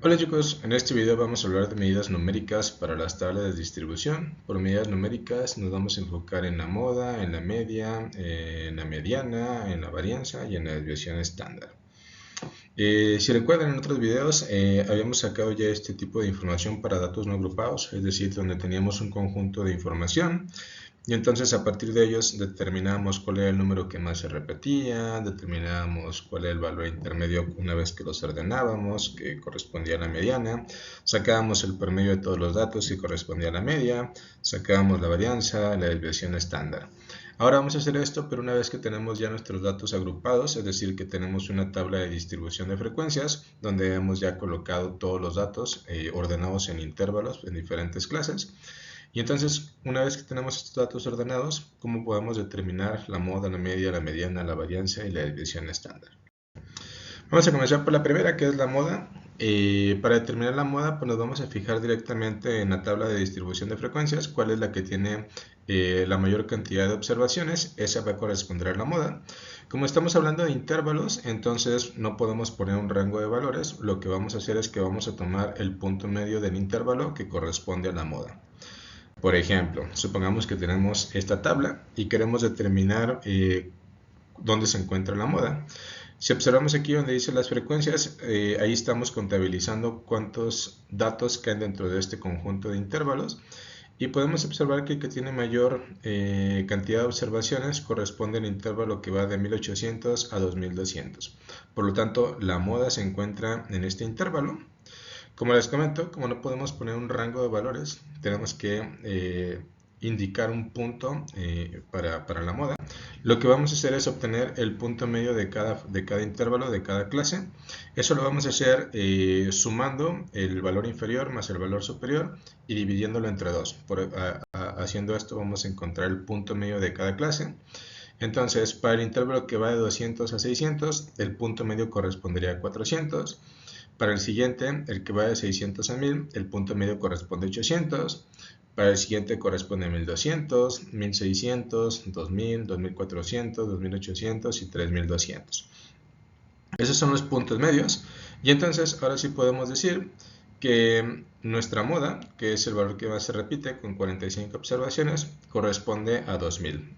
Hola chicos, en este video vamos a hablar de medidas numéricas para las tablas de distribución. Por medidas numéricas nos vamos a enfocar en la moda, en la media, en la mediana, en la varianza y en la desviación estándar. Si recuerdan en otros videos habíamos sacado ya este tipo de información para datos no agrupados, es decir, donde teníamos un conjunto de información y entonces a partir de ellos determinábamos cuál era el número que más se repetía, determinábamos cuál era el valor intermedio una vez que los ordenábamos, que correspondía a la mediana, sacábamos el promedio de todos los datos que correspondía a la media, sacábamos la varianza, la desviación estándar. Ahora vamos a hacer esto, pero una vez que tenemos ya nuestros datos agrupados, es decir, que tenemos una tabla de distribución de frecuencias, donde hemos ya colocado todos los datos ordenados en intervalos en diferentes clases. Y entonces, una vez que tenemos estos datos ordenados, ¿cómo podemos determinar la moda, la media, la mediana, la varianza y la desviación estándar? Vamos a comenzar por la primera, que es la moda. Para determinar la moda, pues nos vamos a fijar directamente en la tabla de distribución de frecuencias, cuál es la que tiene la mayor cantidad de observaciones, esa va a corresponder a la moda. Como estamos hablando de intervalos, entonces no podemos poner un rango de valores, lo que vamos a hacer es que vamos a tomar el punto medio del intervalo que corresponde a la moda. Por ejemplo, supongamos que tenemos esta tabla y queremos determinar dónde se encuentra la moda. Si observamos aquí donde dice las frecuencias, ahí estamos contabilizando cuántos datos caen dentro de este conjunto de intervalos y podemos observar que el que tiene mayor cantidad de observaciones corresponde al intervalo que va de 1800 a 2200. Por lo tanto, la moda se encuentra en este intervalo. Como les comento, como no podemos poner un rango de valores, tenemos que indicar un punto para la moda. Lo que vamos a hacer es obtener el punto medio de cada intervalo, de cada clase. Eso lo vamos a hacer sumando el valor inferior más el valor superior y dividiéndolo entre 2. Haciendo esto vamos a encontrar el punto medio de cada clase. Entonces, para el intervalo que va de 200 a 600, el punto medio correspondería a 400. Para el siguiente, el que va de 600 a 1000, el punto medio corresponde a 800. Para el siguiente corresponde a 1200, 1600, 2000, 2400, 2800 y 3200. Esos son los puntos medios. Y entonces, ahora sí podemos decir que nuestra moda, que es el valor que más se repite con 45 observaciones, corresponde a 2000.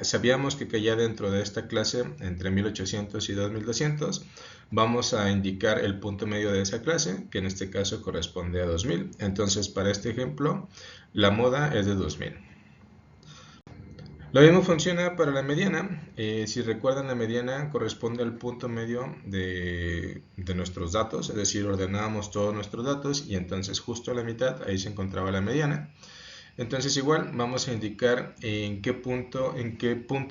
Sabíamos que caía dentro de esta clase entre 1800 y 2200. Vamos a indicar el punto medio de esa clase, que en este caso corresponde a 2000. Entonces, para este ejemplo, la moda es de 2000. Lo mismo funciona para la mediana. Si recuerdan, la mediana corresponde al punto medio de nuestros datos, es decir, ordenábamos todos nuestros datos y entonces justo a la mitad ahí se encontraba la mediana. Entonces igual vamos a indicar en qué punto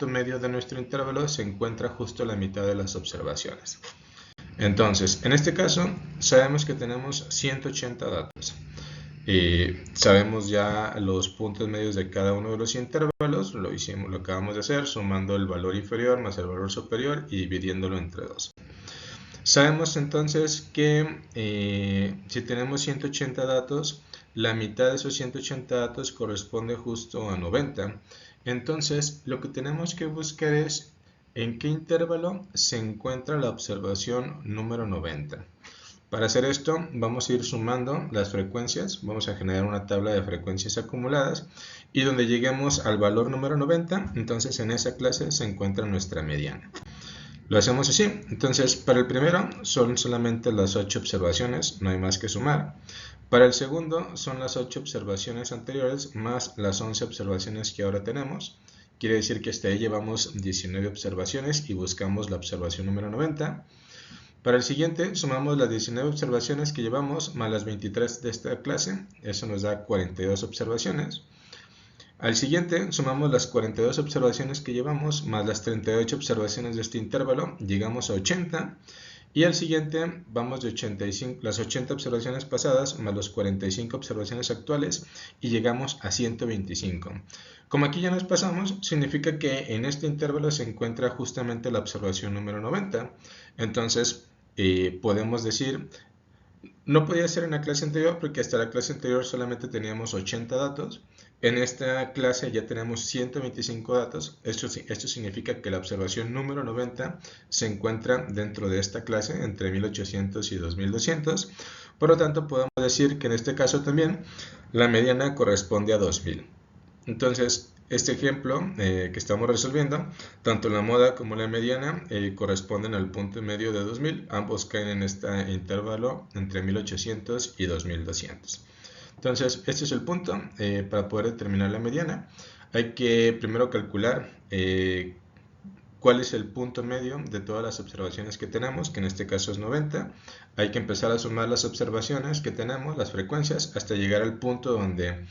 medio de nuestro intervalo se encuentra justo la mitad de las observaciones. Entonces, en este caso, sabemos que tenemos 180 datos. Sabemos ya los puntos medios de cada uno de los intervalos, lo acabamos de hacer, sumando el valor inferior más el valor superior y dividiéndolo entre 2. Sabemos entonces que si tenemos 180 datos, la mitad de esos 180 datos corresponde justo a 90. Entonces, lo que tenemos que buscar es en qué intervalo se encuentra la observación número 90. Para hacer esto, vamos a ir sumando las frecuencias, vamos a generar una tabla de frecuencias acumuladas y donde lleguemos al valor número 90, entonces en esa clase se encuentra nuestra mediana. Lo hacemos así. Entonces, para el primero son solamente las 8 observaciones, no hay más que sumar. Para el segundo son las 8 observaciones anteriores más las 11 observaciones que ahora tenemos. Quiere decir que hasta ahí llevamos 19 observaciones y buscamos la observación número 90. Para el siguiente sumamos las 19 observaciones que llevamos más las 23 de esta clase. Eso nos da 42 observaciones. Al siguiente sumamos las 42 observaciones que llevamos más las 38 observaciones de este intervalo, llegamos a 80. Y al siguiente vamos de 85, las 80 observaciones pasadas más las 45 observaciones actuales y llegamos a 125. Como aquí ya nos pasamos, significa que en este intervalo se encuentra justamente la observación número 90. Entonces podemos decir No podía ser en la clase anterior porque hasta la clase anterior solamente teníamos 80 datos. En esta clase ya tenemos 125 datos. Esto significa que la observación número 90 se encuentra dentro de esta clase entre 1800 y 2200. Por lo tanto, podemos decir que en este caso también la mediana corresponde a 2000. Entonces, este ejemplo que estamos resolviendo, tanto la moda como la mediana corresponden al punto medio de 2000. Ambos caen en este intervalo entre 1800 y 2200. Entonces, este es el punto. Para poder determinar la mediana, hay que primero calcular cuál es el punto medio de todas las observaciones que tenemos, que en este caso es 90. Hay que empezar a sumar las observaciones que tenemos, las frecuencias, hasta llegar al punto donde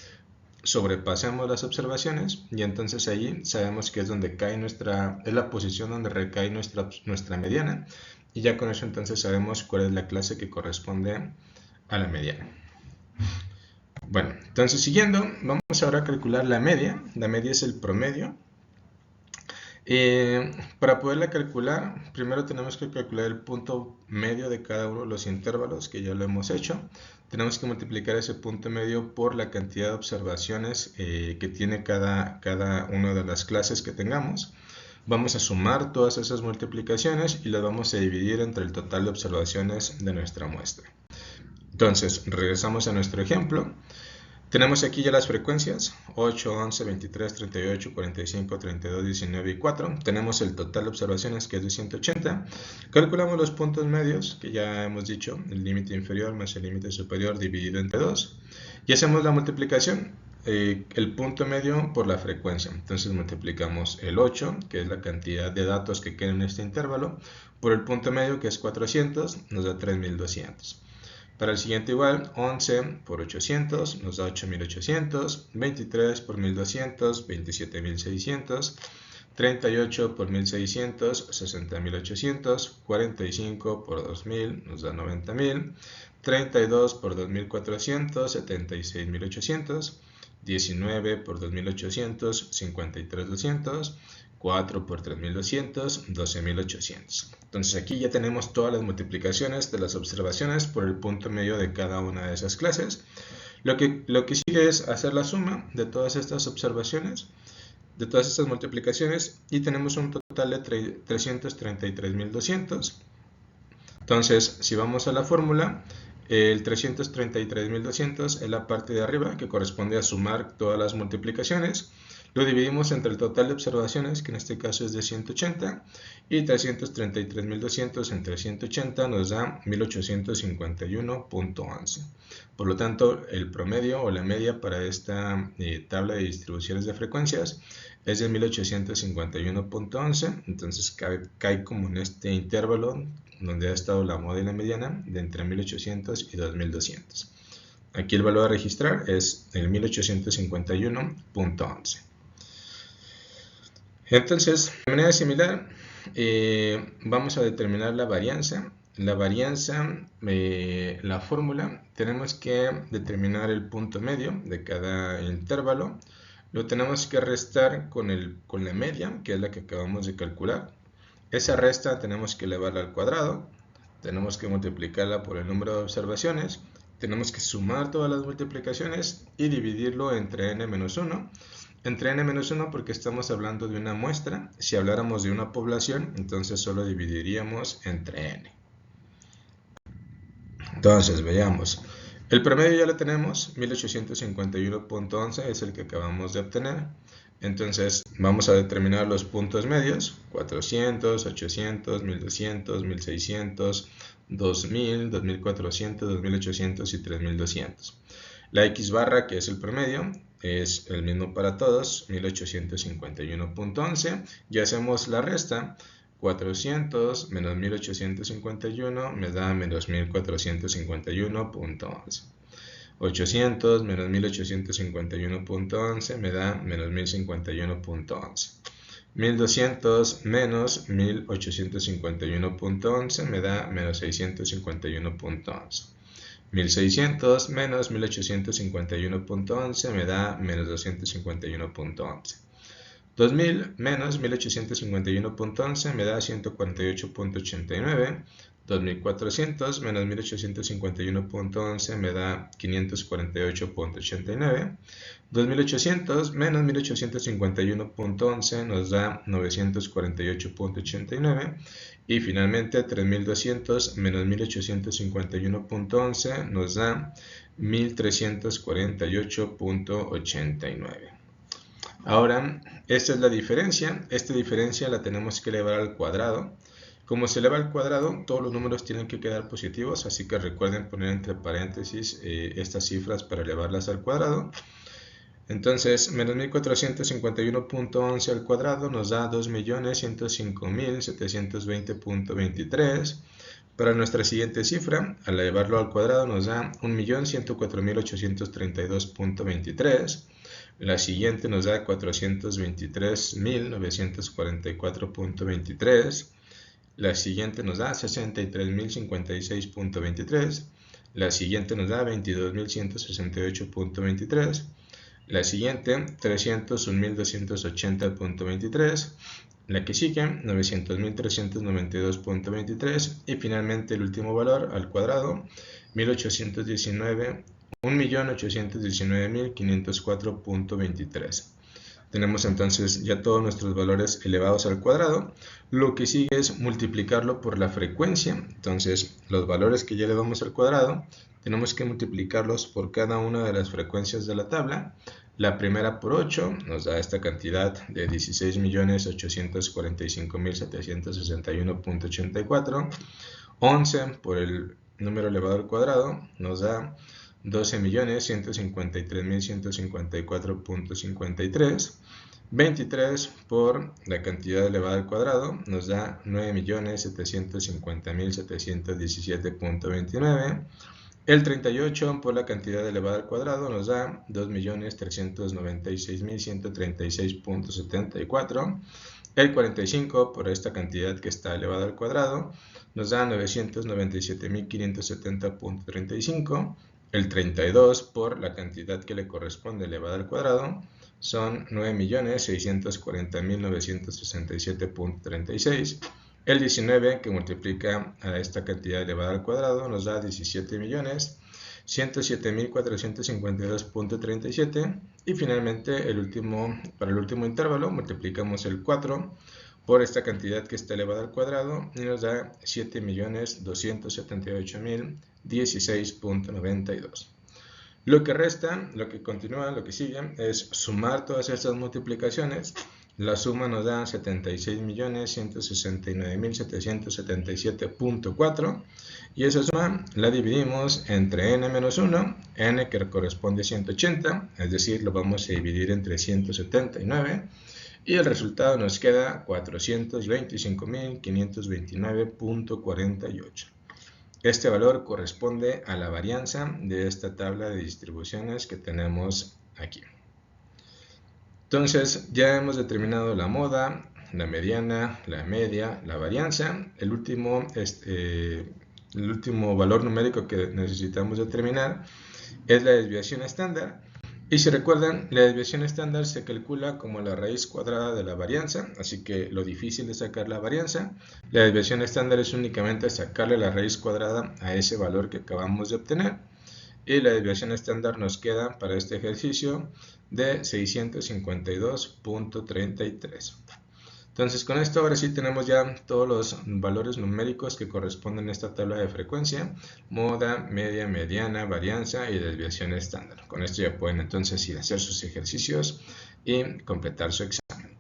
sobrepasamos las observaciones, y entonces ahí sabemos que es donde cae es la posición donde recae nuestra mediana, y ya con eso entonces sabemos cuál es la clase que corresponde a la mediana. Bueno, entonces siguiendo, vamos ahora a calcular la media. La media es el promedio. Para poderla calcular, primero tenemos que calcular el punto medio de cada uno de los intervalos, que ya lo hemos hecho. Tenemos que multiplicar ese punto medio por la cantidad de observaciones que tiene cada una de las clases que tengamos. Vamos a sumar todas esas multiplicaciones y las vamos a dividir entre el total de observaciones de nuestra muestra. Entonces, regresamos a nuestro ejemplo. Tenemos aquí ya las frecuencias, 8, 11, 23, 38, 45, 32, 19 y 4. Tenemos el total de observaciones, que es de 180. Calculamos los puntos medios, que ya hemos dicho, el límite inferior más el límite superior dividido entre 2. Y hacemos la multiplicación, el punto medio por la frecuencia. Entonces multiplicamos el 8, que es la cantidad de datos que quedan en este intervalo, por el punto medio, que es 400, nos da 3200. Para el siguiente igual, 11 por 800 nos da 8800, 23 por 1200, 27600, 38 por 1600, 60800, 45 por 2000 nos da 90000, 32 por 2400, 76800, 19 por 2800, 53200, 4 por 3200, 12800. Entonces aquí ya tenemos todas las multiplicaciones de las observaciones por el punto medio de cada una de esas clases. Lo que sigue es hacer la suma de todas estas observaciones, de todas estas multiplicaciones, y tenemos un total de 333.200. Entonces, si vamos a la fórmula, el 333.200 es la parte de arriba, que corresponde a sumar todas las multiplicaciones. Lo dividimos entre el total de observaciones, que en este caso es de 180, y 333.200 entre 180 nos da 1851.11. Por lo tanto, el promedio o la media para esta tabla de distribuciones de frecuencias es de 1851.11. Entonces cae como en este intervalo donde ha estado la moda y la mediana, de entre 1800 y 2200. Aquí el valor a registrar es el 1851.11. Entonces, de manera similar, vamos a determinar la varianza. La varianza, la fórmula, tenemos que determinar el punto medio de cada intervalo. Lo tenemos que restar con la media, que es la que acabamos de calcular. Esa resta tenemos que elevarla al cuadrado, tenemos que multiplicarla por el número de observaciones, tenemos que sumar todas las multiplicaciones y dividirlo entre n-1. Entre n-1 porque estamos hablando de una muestra. Si habláramos de una población, entonces solo dividiríamos entre n. Entonces, veamos. El promedio ya lo tenemos, 1851.11 es el que acabamos de obtener. Entonces, vamos a determinar los puntos medios, 400, 800, 1200, 1600, 2000, 2400, 2800 y 3200. La X barra, que es el promedio, es el mismo para todos, 1851.11. Y hacemos la resta. 400 menos 1851 me da menos 1451.11. 800 menos 1851.11 me da menos 1051.11. 1200 menos 1851.11 me da menos 651.11. 1600 menos 1851.11 me da menos 251.11. 2000 menos 1851.11 me da 148.89. 2400 menos 1851.11 me da 548.89. 2800 menos 1851.11 nos da 948.89. Y finalmente 3200 menos 1851.11 nos da 1348.89. Ahora, esta es la diferencia. Esta diferencia la tenemos que elevar al cuadrado. Como se eleva al cuadrado, todos los números tienen que quedar positivos, así que recuerden poner entre paréntesis estas cifras para elevarlas al cuadrado. Entonces, menos 1451.11 al cuadrado nos da 2.105.720.23. Para nuestra siguiente cifra, al elevarlo al cuadrado nos da 1.104.832.23. La siguiente nos da 423.944.23. La siguiente nos da 63.056.23. La siguiente nos da 22.168.23. La siguiente 301.280.23. La que sigue 900.392.23. Y finalmente el último valor al cuadrado 1.819.504.23. Tenemos entonces ya todos nuestros valores elevados al cuadrado. Lo que sigue es multiplicarlo por la frecuencia. Entonces, los valores que ya elevamos al cuadrado, tenemos que multiplicarlos por cada una de las frecuencias de la tabla. La primera por 8 nos da esta cantidad de 16.845.761.84. 11 por el número elevado al cuadrado nos da 12.153.154.53. 23 por la cantidad elevada al cuadrado nos da 9.750.717.29. El 38 por la cantidad elevada al cuadrado nos da 2.396.136.74. El 45 por esta cantidad que está elevada al cuadrado nos da 997.570.35. El 32 por la cantidad que le corresponde elevada al cuadrado son 9.640.967.36. El 19 que multiplica a esta cantidad elevada al cuadrado nos da 17.107.452.37. Y finalmente para el último intervalo multiplicamos el 4 por esta cantidad que está elevada al cuadrado y nos da 7.278.016.92. Lo que resta, lo que continúa, lo que sigue es sumar todas estas multiplicaciones. La suma nos da 76.169.777.4 y esa suma la dividimos entre n-1, n que corresponde a 180, es decir, lo vamos a dividir entre 179 y el resultado nos queda 425.529.48. Este valor corresponde a la varianza de esta tabla de distribuciones que tenemos aquí. Entonces ya hemos determinado la moda, la mediana, la media, la varianza. El último valor numérico que necesitamos determinar es la desviación estándar. Y si recuerdan, la desviación estándar se calcula como la raíz cuadrada de la varianza, así que lo difícil es sacar la varianza. La desviación estándar es únicamente sacarle la raíz cuadrada a ese valor que acabamos de obtener. Y la desviación estándar nos queda para este ejercicio de 652.33. Entonces con esto ahora sí tenemos ya todos los valores numéricos que corresponden a esta tabla de frecuencia, moda, media, mediana, varianza y desviación estándar. Con esto ya pueden entonces ir a hacer sus ejercicios y completar su examen.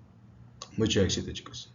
Mucho éxito, chicos.